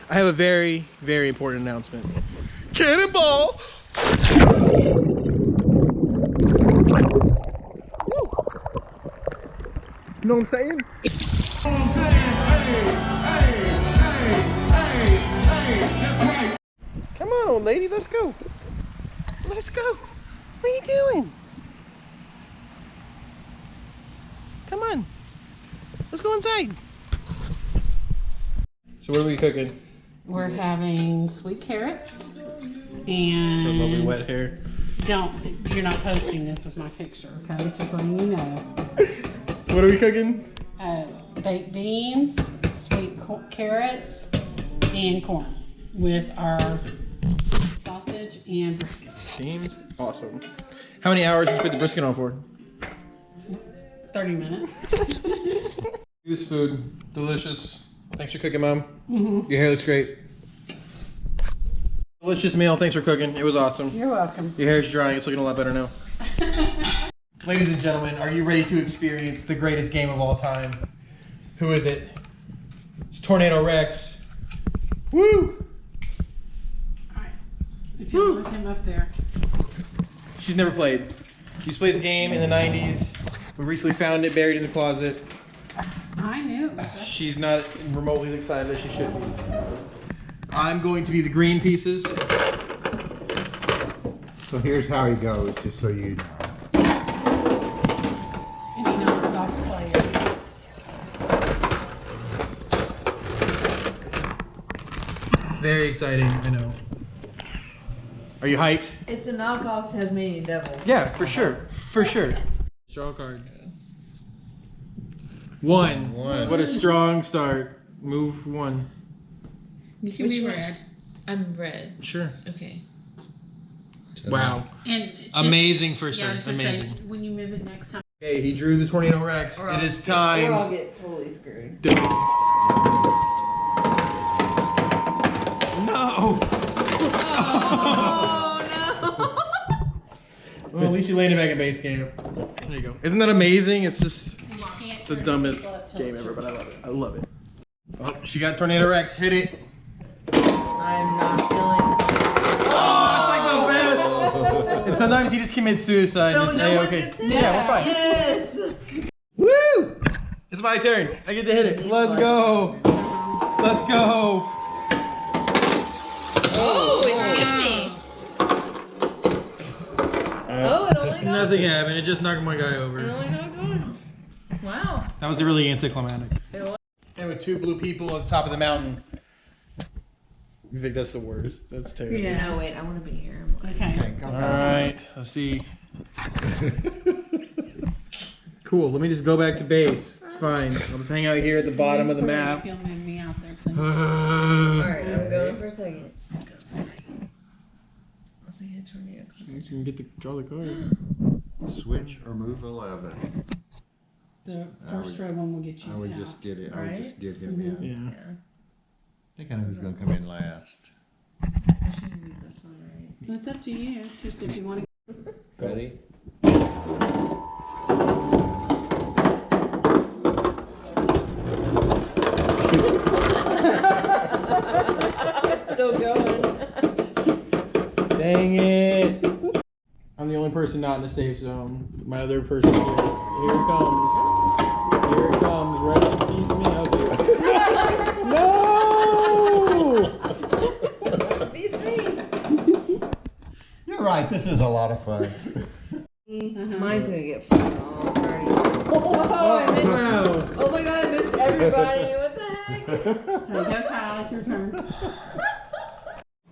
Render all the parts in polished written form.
I have a very, very important announcement. Cannonball! You know what I'm saying? Hey, come on, old lady, let's go. Let's go. What are you doing? Come on. Let's go inside. So what are we cooking? We're having sweet carrots For and lovely wet hair. you're not posting this with my picture, okay? Just letting you know. What are we cooking? Baked beans, carrots, and corn with our sausage and brisket. Seems awesome. How many hours did you put the brisket on for? 30 minutes. This food, delicious. Thanks for cooking, Mom. Mm-hmm. Your hair looks great. Delicious meal. Thanks for cooking. It was awesome. You're welcome. Your hair's drying. It's looking a lot better now. Ladies and gentlemen, are you ready to experience the greatest game of all time? Who is it? It's Tornado Rex. Woo! Alright. If you look him up there. She's never played. She used to play this game in the 90s. We recently found it buried in the closet. I knew it was She's not remotely as excited as she should be. I'm going to be the green pieces. So here's how he goes, just so you know. and he knocks off the players. Very exciting, I know. Are you hyped? It's a knockoff Tasmanian Devil. Yeah, for sure. For sure. Draw a card. One. What a strong start. Move one. You can be red. I'm red. Sure. Okay. Wow. And Amazing first yeah, I was turn. gonna Amazing. say, when you move it next time. Okay, he drew the Tornado Rex. It is Or I'll time. get totally screwed. No! Oh Well, at least you landed back at base camp. There you go. Isn't that amazing? It's just You can't the turn dumbest people up till game it's ever, your but I love it. I love it. Oh, she got Tornado Rex. Hit it. no! I'm not feeling. Oh, that's like the best. And sometimes he just commits suicide. So and it's no one A-okay. gets hit? Yeah, we're fine. Yes. Woo! It's my turn. I get to hit it. Let's go. Let's go. Oh, it skipped me. Oh, it only got. Nothing happened. It just knocked my guy It over. only knocked one. Wow. That was really anticlimactic. It was. And with two blue people at the top of the mountain. You think that's the worst? That's terrible. Yeah. No, wait. I want to be here. Okay. All right. Let's see. Cool. Let me just go back to base. It's fine. I'll just hang out here at the bottom of the map. If you'll move me out there, please. All right, I'm going for a second. Let's see a tornado. You can get to draw the card. Switch or move 11. The first row one will get you I would out. just get it. I Right? would just get him in. Yeah. Yeah. I think I know who's gonna come in last. I should move this one right. It's up to you. Just if you want to. Ready? It's still going. Dang it. I'm the only person not in the safe zone. My other person here. Here it comes. Here it comes. Right to piece me up here. No! Be sweet. You're right. This is a lot of fun. Mine's gonna get fucked off already. Oh, I missed. Wow. Oh my god, I missed everybody. What the heck? There you go, Kyle. It's your turn.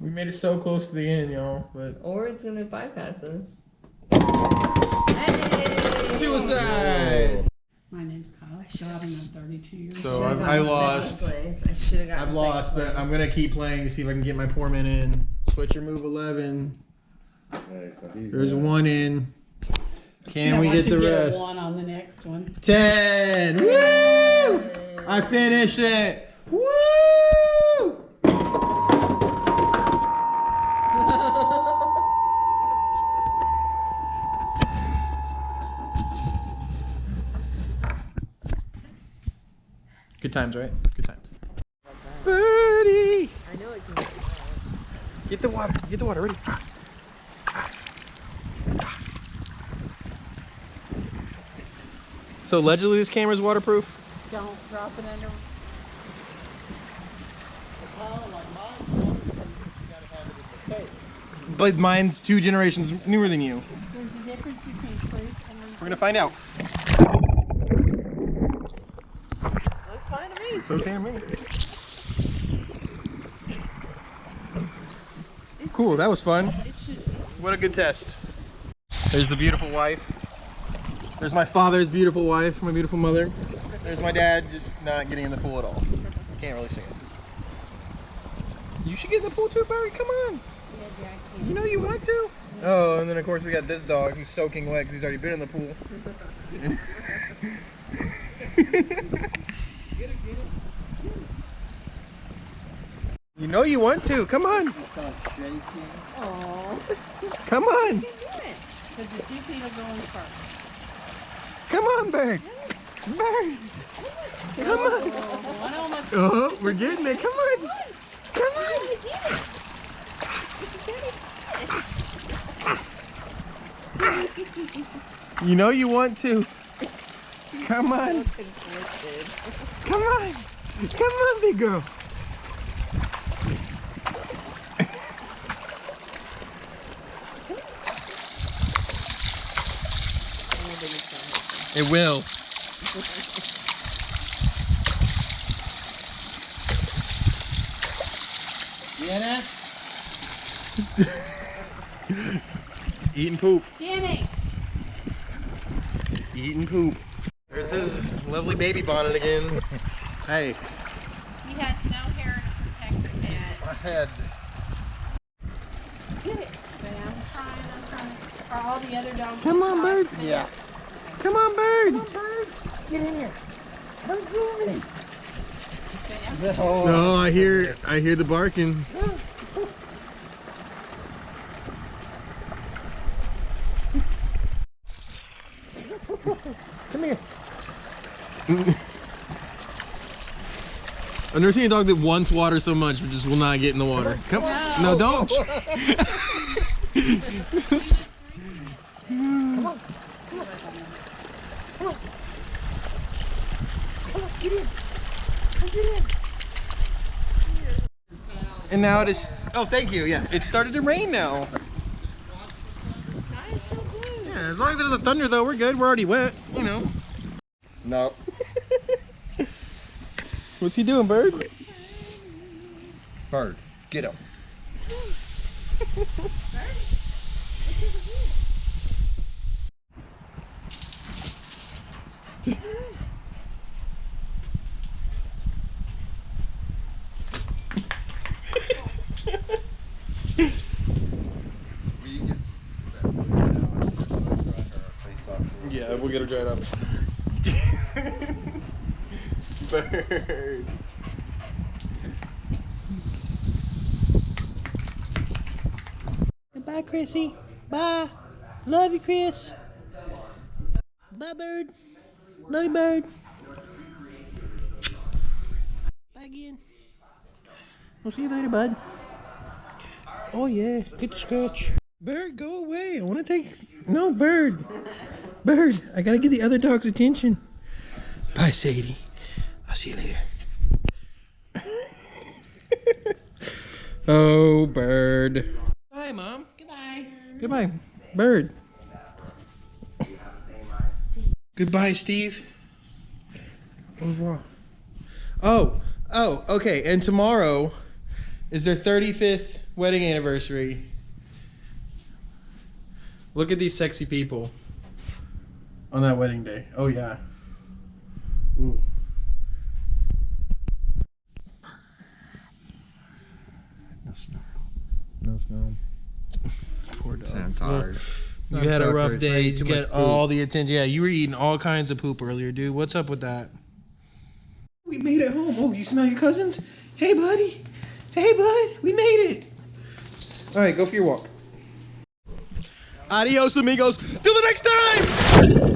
We made it so close to the end, y'all. But Or it's gonna bypass us. Hey! suicide. My name's Kyle. Still having 32 years. So Should've I gotten lost. second place. I should have gotten I've lost, second but place. I'm gonna keep playing to see if I can get my poor man in. Switch or move 11. There's one in. Can we get the rest? A 1 on the next one. 10. Woo! I finished it. Woo! Good times, right? Good times. Birdie! Get the water. Get the water. Ready? So allegedly this camera's waterproof? Don't drop it under. But mine's 2 generations newer than you. There's a difference between proof and reason. We're gonna find out. Looks fine to me. It's okay to me. Cool, that was fun. What a good test. There's the beautiful wife. There's my father's beautiful wife, my beautiful mother. There's my dad just not getting in the pool at all. Can't really see it. You should get in the pool too, Barry. Come on. You know you want to. Oh, and then of course we got this dog who's soaking wet because he's already been in the pool. You know you want to. Come on. Aww. Come on. Because the 2 feet will go in first. Come on, Bird. Bird. Come on. One almost. Oh, we're getting it. Come on. Come on. You know you want to. Come on. Come on. Come on, big girl. It will. Get it? Eating poop. Danny. Eating poop. There's his lovely baby bonnet again. Hey. He has no hair to protect his head. My head. Get it. But I'm trying. Are all the other dogs? Come on, Bird. Yeah. Come on, Bird. Get in here. Come see me. No, I hear the barking. Come here. I've never seen a dog that wants water so much but just will not get in the water. Come on. No, don't. And now it is. Oh, thank you. Yeah, it started to rain now. Yeah, as long as it doesn't thunder, though, we're good. We're already wet, you know. No. What's he doing, Bird? Bird, get him. Yeah, we'll get her dried up. Bird. Goodbye, Chrissy. Bye. Love you, Chris. Bye, Bird. Love you, Bird. Bye again. We'll see you later, bud. Oh, yeah. Good scratch. Bird, go away. I want to take... No, Bird. Bird, I got to get the other dog's attention. Bye, Sadie. I'll see you later. Oh, Bird. Bye, Mom. Goodbye. Goodbye, Bird. Goodbye, Steve. Au revoir. Oh, okay. And tomorrow is their 35th wedding anniversary. Look at these sexy people on that wedding day. Oh, yeah. Ooh. No snarl. No snarl. Poor dog. Sounds hard. You had a rough day. You got all the attention. Yeah, you were eating all kinds of poop earlier, dude. What's up with that? We made it home. Oh, you smell your cousins? Hey, buddy. Hey, bud. We made it. All right, go for your walk. Adios, amigos. Till the next time.